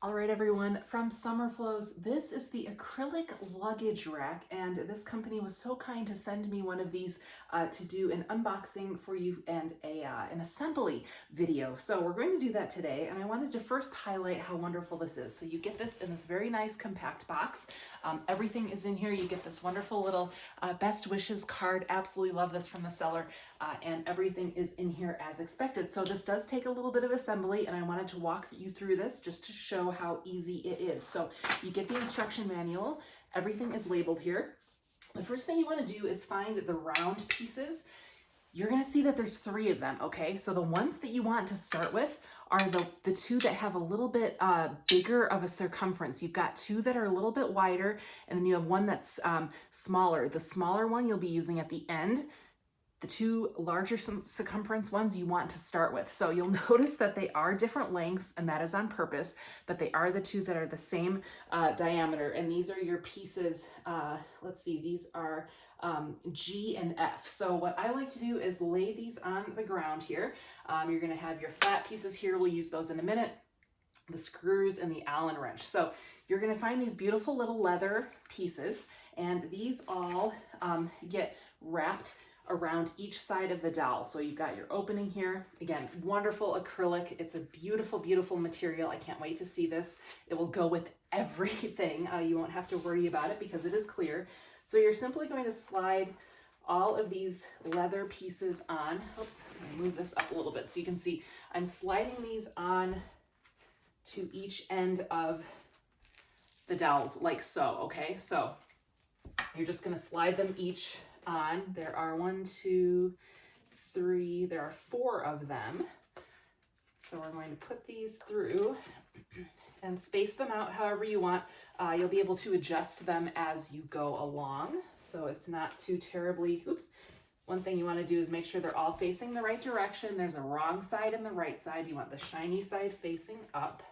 All right, everyone, from Sumerflos, this is the acrylic luggage rack, and this company was so kind to send me one of these to do an unboxing for you and an assembly video. So we're going to do that today, and I wanted to first highlight how wonderful this is. So you get this in this very nice compact box. Everything is in here. You get this wonderful little best wishes card. Absolutely love this from the seller, and everything is in here as expected. So this does take a little bit of assembly, and I wanted to walk you through this just to show how easy it is. So you get the instruction manual. Everything is labeled here. The first thing you want to do is find the round pieces. You're going to see that there's 3 of them, okay? So the ones that you want to start with are the 2 that have a little bit bigger of a circumference. You've got 2 that are a little bit wider, and then you have one that's smaller. The smaller one you'll be using at the end. The 2 larger circumference ones you want to start with. So you'll notice that they are different lengths, and that is on purpose, but they are the 2 that are the same diameter. And these are your pieces, let's see, these are G and F. So what I like to do is lay these on the ground here. You're gonna have your flat pieces here. We'll use those in a minute. The screws and the Allen wrench. So you're gonna find these beautiful little leather pieces, and these all get wrapped around each side of the dowel. So you've got your opening here. Again, wonderful acrylic. It's a beautiful, beautiful material. I can't wait to see this. It will go with everything. You won't have to worry about it because it is clear. So you're simply going to slide all of these leather pieces on. Oops, let me move this up a little bit so you can see. I'm sliding these on to each end of the dowels like so, okay? So you're just gonna slide them each on. There are 1, 2, 3, there are 4 of them. So we're going to put these through and space them out however you want. You'll be able to adjust them as you go along, so it's not too terribly, oops. One thing you want to do is make sure they're all facing the right direction. There's a wrong side and the right side. You want the shiny side facing up.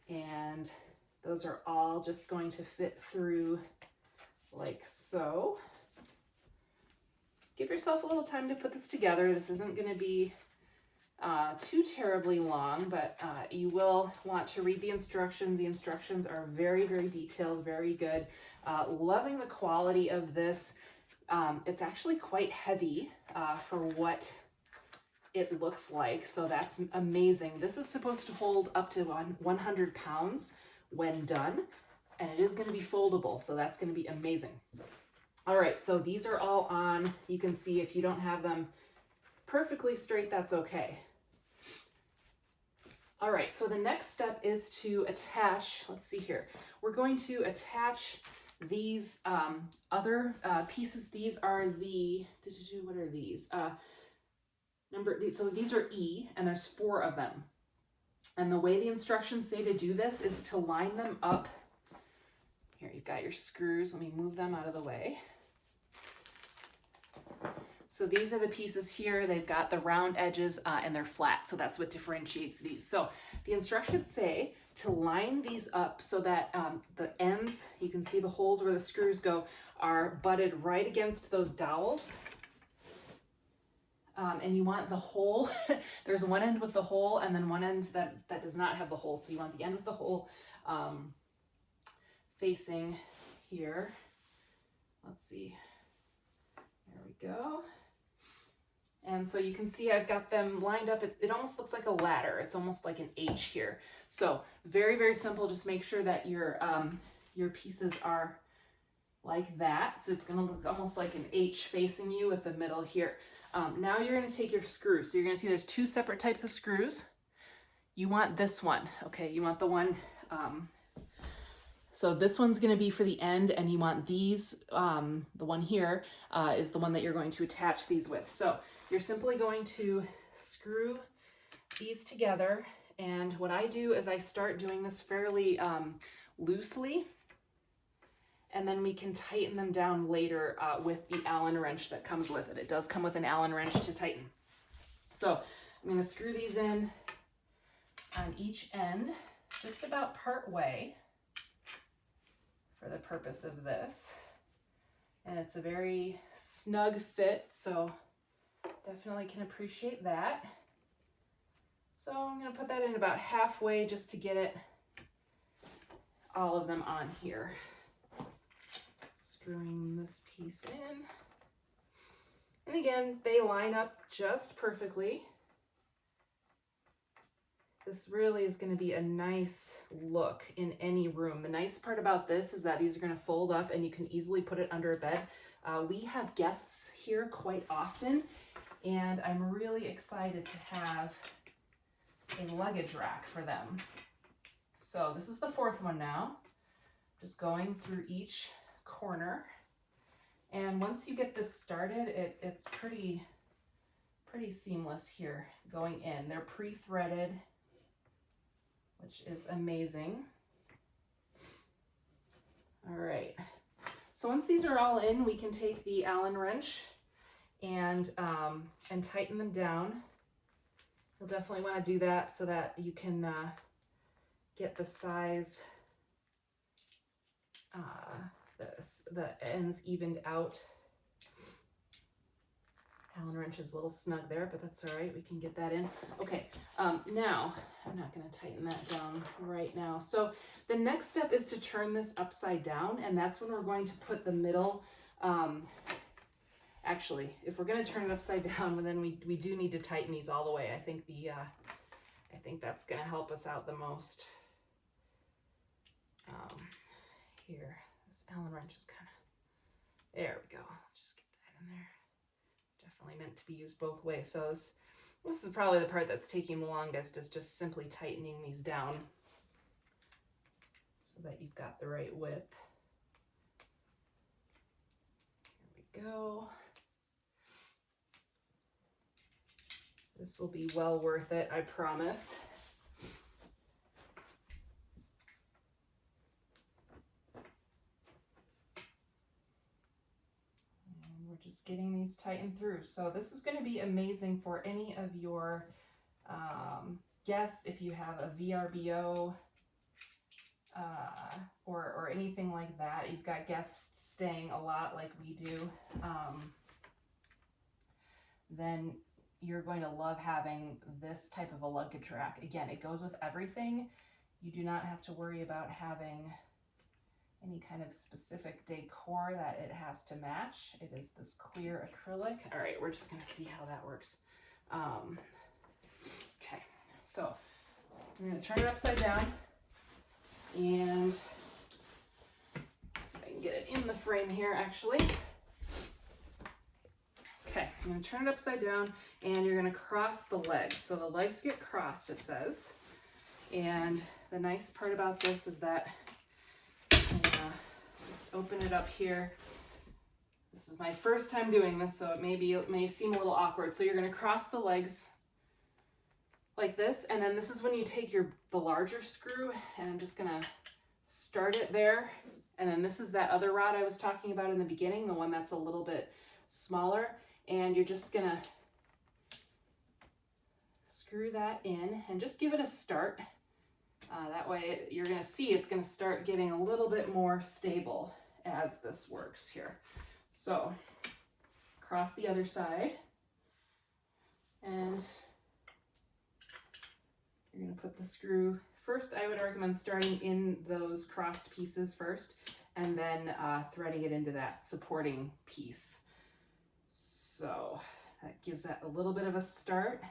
And those are all just going to fit through like so. Give yourself a little time to put this together. This isn't going to be too terribly long, but you will want to read the instructions. The instructions are very, very detailed, very good. Loving the quality of this. It's actually quite heavy for what it looks like, so that's amazing. This is supposed to hold up to 100 pounds when done, and it is going to be foldable, so that's going to be amazing. All right, so these are all on. You can see if you don't have them perfectly straight, that's okay. All right, so the next step is to attach, let's see here. We're going to attach these other pieces. These are the, what are these? So these are E, and there's 4 of them. And the way the instructions say to do this is to line them up. Here, you've got your screws. Let me move them out of the way. So these are the pieces here. They've got the round edges and they're flat. So that's what differentiates these. So the instructions say to line these up so that the ends, you can see the holes where the screws go, are butted right against those dowels. And you want the hole, there's one end with the hole and then one end that does not have the hole. So you want the end with the hole facing here. Let's see, there we go. And so you can see I've got them lined up. It almost looks like a ladder. It's almost like an H here. So very, very simple. Just make sure that your pieces are like that. So it's gonna look almost like an H facing you with the middle here. Now you're gonna take your screws. So you're gonna see there's 2 separate types of screws. You want this one, okay? You want the one, so this one's gonna be for the end, and you want these, the one here is the one that you're going to attach these with. So you're simply going to screw these together, and what I do is I start doing this fairly loosely, and then we can tighten them down later with the Allen wrench that comes with it. It does come with an Allen wrench to tighten. So I'm gonna screw these in on each end, just about part way for the purpose of this. And it's a very snug fit, so definitely can appreciate that. So I'm going to put that in about halfway just to get it, all of them on here. Screwing this piece in. And again, they line up just perfectly. This really is going to be a nice look in any room. The nice part about this is that these are going to fold up and you can easily put it under a bed. We have guests here quite often, and I'm really excited to have a luggage rack for them. So this is the fourth one now, just going through each corner. And once you get this started, it's pretty seamless here going in. They're pre-threaded, which is amazing. All right, so once these are all in, we can take the Allen wrench and tighten them down. You'll definitely want to do that so that you can get the size, the ends evened out. Allen wrench is a little snug there, but that's all right. We can get that in. Okay, now I'm not going to tighten that down right now. So the next step is to turn this upside down, and that's when we're going to put the middle. Actually, if we're going to turn it upside down, then we do need to tighten these all the way. I think I think that's going to help us out the most. Here, this Allen wrench is kind of, there we go. Just get that in there. Definitely meant to be used both ways. So this is probably the part that's taking the longest, is just simply tightening these down so that you've got the right width. Here we go. This will be well worth it, I promise. Just getting these tightened through. So this is going to be amazing for any of your guests, if you have a VRBO or anything like that. You've got guests staying a lot like we do, then you're going to love having this type of a luggage rack. Again, it goes with everything. You do not have to worry about having any kind of specific decor that it has to match. It is this clear acrylic. All right, we're just gonna see how that works. Okay, so I'm gonna turn it upside down, and let's see if I can get it in the frame here actually. Okay, I'm gonna turn it upside down, and you're gonna cross the legs. So the legs get crossed, it says. And the nice part about this is that just open it up here. This is my first time doing this, so it may seem a little awkward. So you're going to cross the legs like this, and then this is when you take the larger screw, and I'm just going to start it there. And then this is that other rod I was talking about in the beginning, the one that's a little bit smaller, and you're just going to screw that in and just give it a start. That way you're going to see it's going to start getting a little bit more stable as this works here. So cross the other side, and you're going to put the screw first. I would recommend starting in those crossed pieces first, and then threading it into that supporting piece. So that gives that a little bit of a start.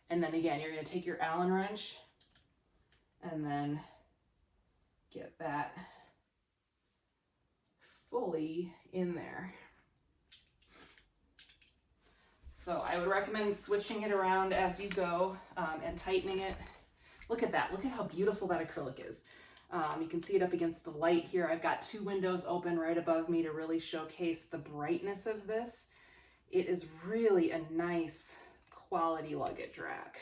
And then again, you're going to take your Allen wrench and then get that fully in there. So I would recommend switching it around as you go and tightening it. Look at that. Look at how beautiful that acrylic is. You can see it up against the light here. I've got 2 windows open right above me to really showcase the brightness of this. It is really a nice quality luggage rack.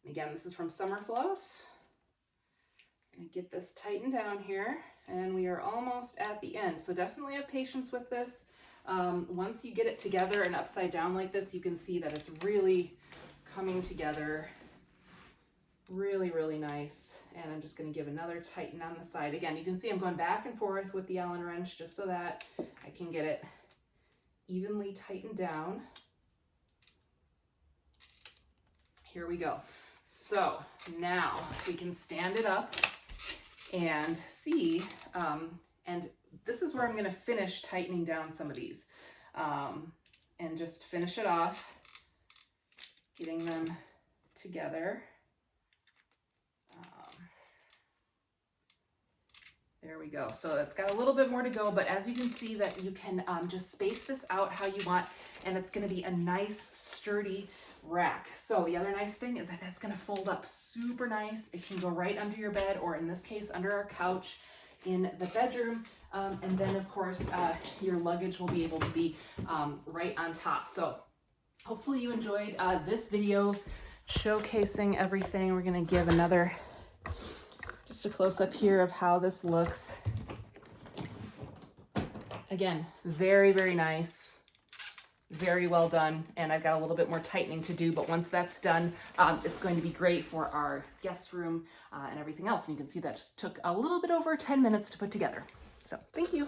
And again, this is from Sumerflos. I'm going to get this tightened down here, and we are almost at the end. So definitely have patience with this. Once you get it together and upside down like this, you can see that it's really coming together really, really nice. And I'm just going to give another tighten on the side. Again, you can see I'm going back and forth with the Allen wrench just so that I can get it evenly tightened down. Here we go. So now we can stand it up and see, and this is where I'm going to finish tightening down some of these, and just finish it off, getting them together. There we go. So it's got a little bit more to go, but as you can see that you can just space this out how you want, and it's going to be a nice sturdy rack. So the other nice thing is that that's going to fold up super nice. It can go right under your bed, or in this case under our couch in the bedroom, and then of course your luggage will be able to be right on top. So hopefully you enjoyed this video showcasing everything. We're going to give another just a close-up here of how this looks. Again, very, very nice. Very well done. And I've got a little bit more tightening to do, but once that's done, it's going to be great for our guest room and everything else. And you can see that just took a little bit over 10 minutes to put together. So thank you.